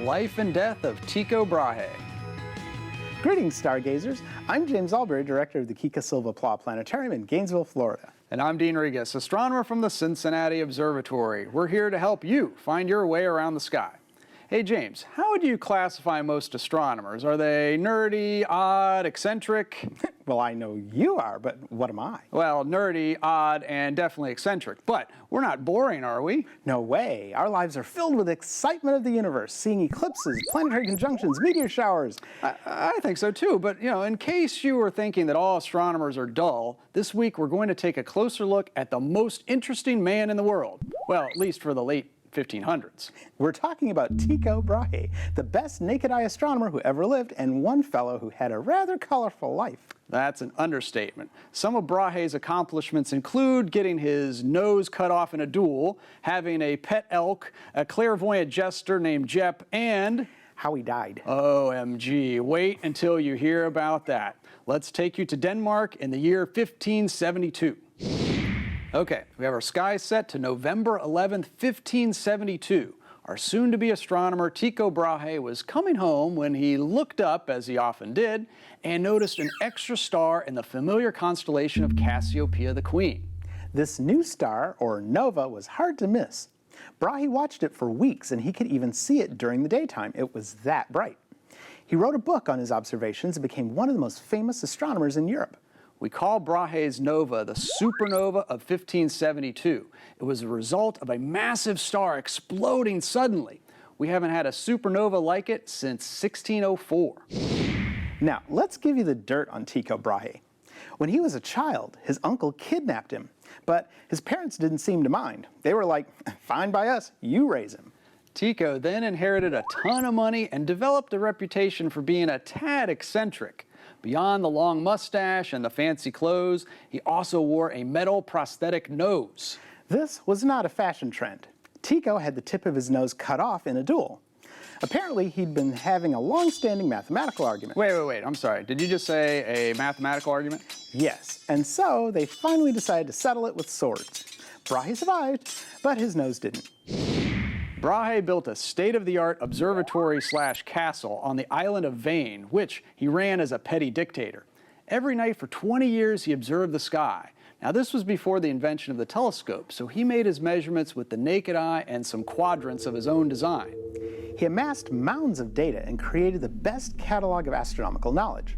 life and death of Tycho Brahe. Greetings, stargazers. I'm James Albury, director of the Kika Silva Pla Planetarium in Gainesville, Florida. And I'm Dean Regas, astronomer from the Cincinnati Observatory. We're here to help you find your way around the sky. Hey James, how would you classify most astronomers? Are they nerdy, odd, eccentric? Well, I know you are, but what am I? Well, nerdy, odd, and definitely eccentric. But we're not boring, are we? No way. Our lives are filled with excitement of the universe, seeing eclipses, planetary conjunctions, meteor showers. I think so too, but in case you were thinking that all astronomers are dull, this week we're going to take a closer look at the most interesting man in the world. Well, at least for the late 1500s. We're talking about Tycho Brahe, the best naked-eye astronomer who ever lived, and one fellow who had a rather colorful life. That's an understatement. Some of Brahe's accomplishments include getting his nose cut off in a duel, having a pet elk, a clairvoyant jester named Jep, and how he died. OMG, wait until you hear about that. Let's take you to Denmark in the year 1572. Okay, we have our sky set to November 11th, 1572. Our soon-to-be astronomer Tycho Brahe was coming home when he looked up, as he often did, and noticed an extra star in the familiar constellation of Cassiopeia the Queen. This new star, or nova, was hard to miss. Brahe watched it for weeks, and he could even see it during the daytime. It was that bright. He wrote a book on his observations and became one of the most famous astronomers in Europe. We call Brahe's nova the supernova of 1572. It was a result of a massive star exploding suddenly. We haven't had a supernova like it since 1604. Now, let's give you the dirt on Tycho Brahe. When he was a child, his uncle kidnapped him, but his parents didn't seem to mind. They were like, fine by us, you raise him. Tycho then inherited a ton of money and developed a reputation for being a tad eccentric. Beyond the long mustache and the fancy clothes, he also wore a metal prosthetic nose. This was not a fashion trend. Tycho had the tip of his nose cut off in a duel. Apparently, he'd been having a long-standing mathematical argument. Wait, I'm sorry. Did you just say a mathematical argument? Yes, and so they finally decided to settle it with swords. Brahe survived, but his nose didn't. Brahe built a state-of-the-art observatory/castle on the island of Vane, which he ran as a petty dictator. Every night for 20 years he observed the sky. Now this was before the invention of the telescope, so he made his measurements with the naked eye and some quadrants of his own design. He amassed mounds of data and created the best catalog of astronomical knowledge.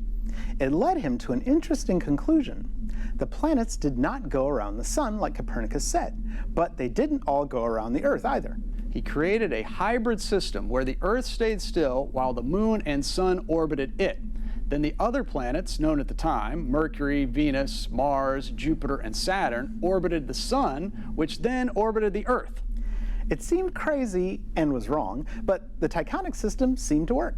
It led him to an interesting conclusion. The planets did not go around the sun like Copernicus said, but they didn't all go around the Earth either. He created a hybrid system where the Earth stayed still while the Moon and Sun orbited it. Then the other planets, known at the time, Mercury, Venus, Mars, Jupiter, and Saturn, orbited the Sun, which then orbited the Earth. It seemed crazy and was wrong, but the Tychonic system seemed to work.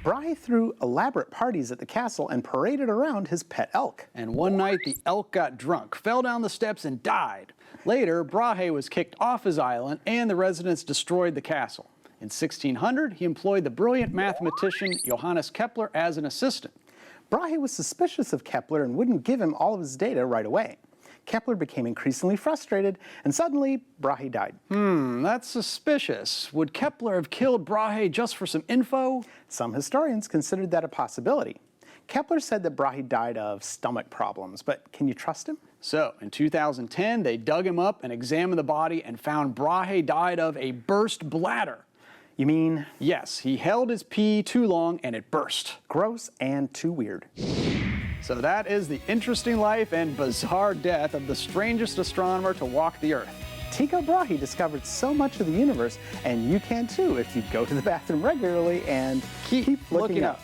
Brahe threw elaborate parties at the castle and paraded around his pet elk. And one night the elk got drunk, fell down the steps, and died. Later, Brahe was kicked off his island and the residents destroyed the castle. In 1600, he employed the brilliant mathematician Johannes Kepler as an assistant. Brahe was suspicious of Kepler and wouldn't give him all of his data right away. Kepler became increasingly frustrated, and suddenly, Brahe died. That's suspicious. Would Kepler have killed Brahe just for some info? Some historians considered that a possibility. Kepler said that Brahe died of stomach problems, but can you trust him? So, in 2010, they dug him up and examined the body and found Brahe died of a burst bladder. You mean? Yes, he held his pee too long and it burst. Gross and too weird. So that is the interesting life and bizarre death of the strangest astronomer to walk the Earth. Tycho Brahe discovered so much of the universe, and you can too if you go to the bathroom regularly and keep looking up.